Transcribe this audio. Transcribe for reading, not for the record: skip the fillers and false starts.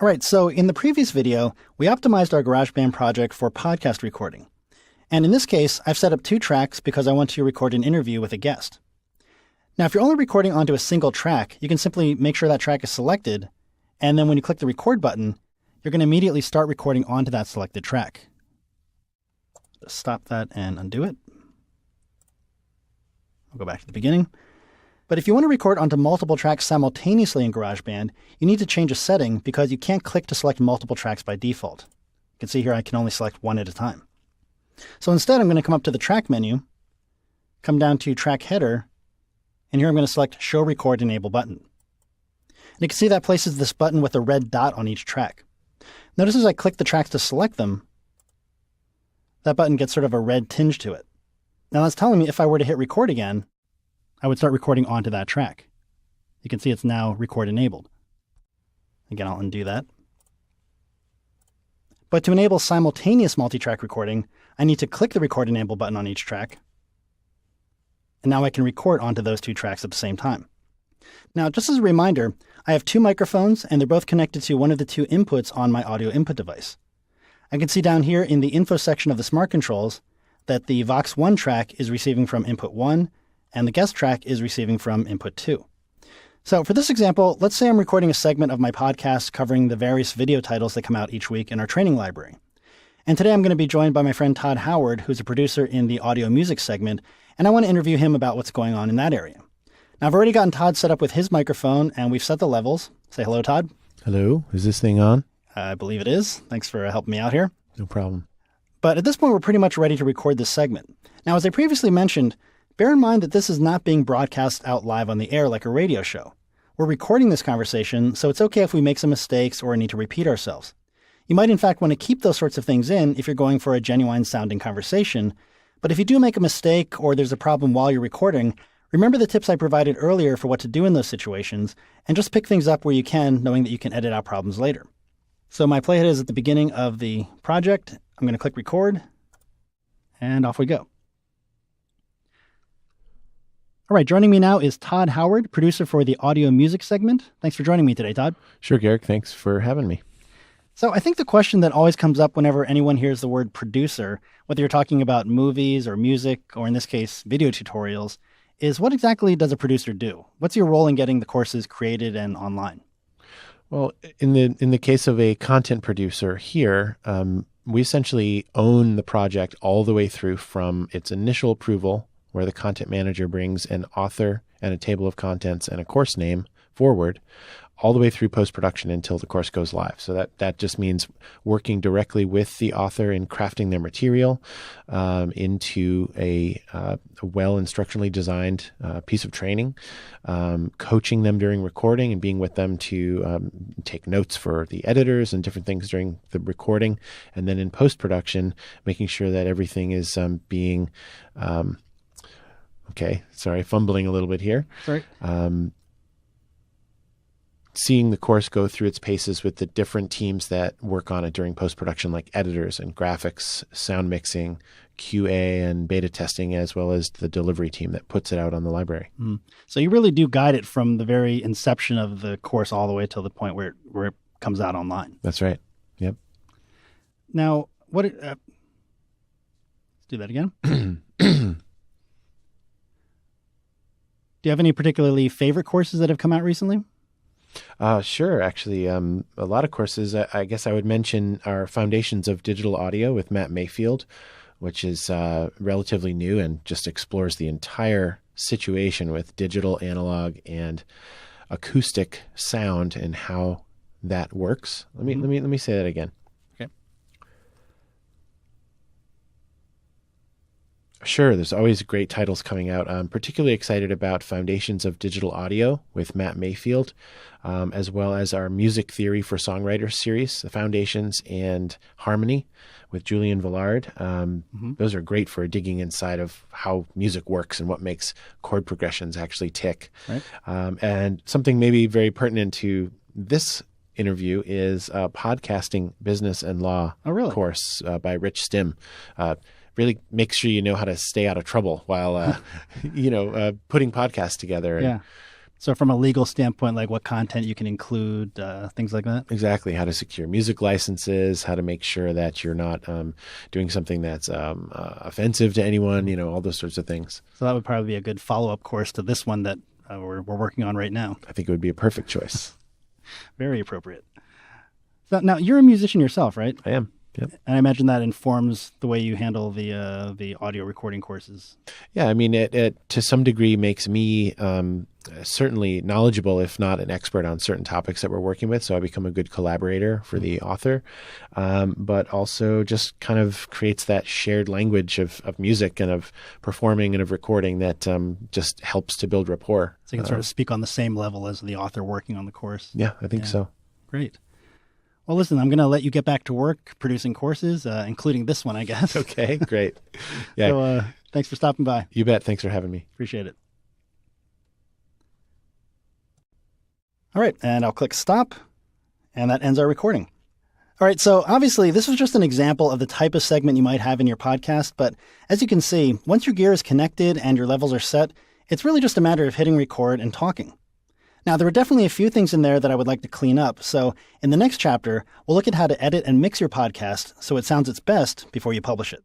All right, so in the previous video, we optimized our GarageBand project for podcast recording. And in this case, I've set up two tracks because I want to record an interview with a guest. Now, if you're only recording onto a single track, you can simply make sure that track is selected, and then when you click the record button, you're going to immediately start recording onto that selected track. Just stop that and undo it. I'll go back to the beginning. But if you want to record onto multiple tracks simultaneously in GarageBand, you need to change a setting because you can't click to select multiple tracks by default. You can see here I can only select one at a time. So instead, I'm going to come up to the track menu, come down to track header, and here I'm going to select Show Record Enable button. And you can see that places this button with a red dot on each track. Notice as I click the tracks to select them, that button gets sort of a red tinge to it. Now that's telling me if I were to hit record again, I would start recording onto that track. You can see it's now record enabled. Again, I'll undo that. But to enable simultaneous multi-track recording, I need to click the record enable button on each track. And now I can record onto those two tracks at the same time. Now, just as a reminder, I have two microphones and they're both connected to one of the two inputs on my audio input device. I can see down here in the info section of the smart controls that the Vox 1 track is receiving from input 1 and the guest track is receiving from input 2. So for this example, let's say I'm recording a segment of my podcast covering the various video titles that come out each week in our training library. And today I'm going to be joined by my friend Todd Howard, who's a producer in the audio music segment, and I want to interview him about what's going on in that area. Now, I've already gotten Todd set up with his microphone, and we've set the levels. Say hello, Todd. Hello. Is this thing on? I believe it is. Thanks for helping me out here. No problem. But at this point, we're pretty much ready to record this segment. Now, as I previously mentioned, bear in mind that this is not being broadcast out live on the air like a radio show. We're recording this conversation, so it's okay if we make some mistakes or need to repeat ourselves. You might, in fact, want to keep those sorts of things in if you're going for a genuine-sounding conversation. But if you do make a mistake or there's a problem while you're recording, remember the tips I provided earlier for what to do in those situations, and just pick things up where you can, knowing that you can edit out problems later. So my playhead is at the beginning of the project. I'm going to click record, and off we go. All right, joining me now is Todd Howard, producer for the audio music segment. Thanks for joining me today, Todd. Sure, Garrick. Thanks for having me. So I think the question that always comes up whenever anyone hears the word producer, whether you're talking about movies or music, or in this case, video tutorials, is what exactly does a producer do? What's your role in getting the courses created and online? Well, in the case of a content producer here, we essentially own the project all the way through from its initial approval, where the content manager brings an author and a table of contents and a course name forward, all the way through post-production until the course goes live. So that just means working directly with the author in crafting their material into a well instructionally designed piece of training, coaching them during recording and being with them to take notes for the editors and different things during the recording. And then in post-production, making sure that everything is being... fumbling a little bit here. Sorry. Seeing the course go through its paces with the different teams that work on it during post-production, like editors and graphics, sound mixing, QA and beta testing, as well as the delivery team that puts it out on the library. Mm. So you really do guide it from the very inception of the course all the way till the point where it comes out online. That's right. Yep. Now, let's do that again. Do you have any particularly favorite courses that have come out recently? Sure. Actually, a lot of courses. I guess I would mention our Foundations of Digital Audio with Matt Mayfield, which is relatively new and just explores the entire situation with digital, analog, and acoustic sound and how that works. Let me say that again. Sure, there's always great titles coming out. I'm particularly excited about Foundations of Digital Audio with Matt Mayfield, as well as our Music Theory for Songwriters series, The Foundations and Harmony with Julian Villard. Those are great for digging inside of how music works and what makes chord progressions actually tick. Right. And something maybe very pertinent to this interview is a Podcasting Business and Law course by Rich Stim. Really make sure you know how to stay out of trouble while, putting podcasts together. Yeah. So from a legal standpoint, like what content you can include, things like that? Exactly. How to secure music licenses, how to make sure that you're not doing something that's offensive to anyone, all those sorts of things. So that would probably be a good follow-up course to this one that we're working on right now. I think it would be a perfect choice. Very appropriate. So now, you're a musician yourself, right? I am. Yep. And I imagine that informs the way you handle the audio recording courses. Yeah, I mean, it to some degree makes me certainly knowledgeable, if not an expert on certain topics that we're working with. So I become a good collaborator for the author, but also just kind of creates that shared language of music and of performing and of recording that just helps to build rapport. So you can sort of speak on the same level as the author working on the course. Yeah, I think so. Great. Well, listen, I'm going to let you get back to work producing courses, including this one, I guess. Okay, great. Yeah. So thanks for stopping by. You bet. Thanks for having me. Appreciate it. All right, and I'll click stop, and that ends our recording. All right, so obviously this was just an example of the type of segment you might have in your podcast, but as you can see, once your gear is connected and your levels are set, it's really just a matter of hitting record and talking. Now, there were definitely a few things in there that I would like to clean up, so in the next chapter, we'll look at how to edit and mix your podcast so it sounds its best before you publish it.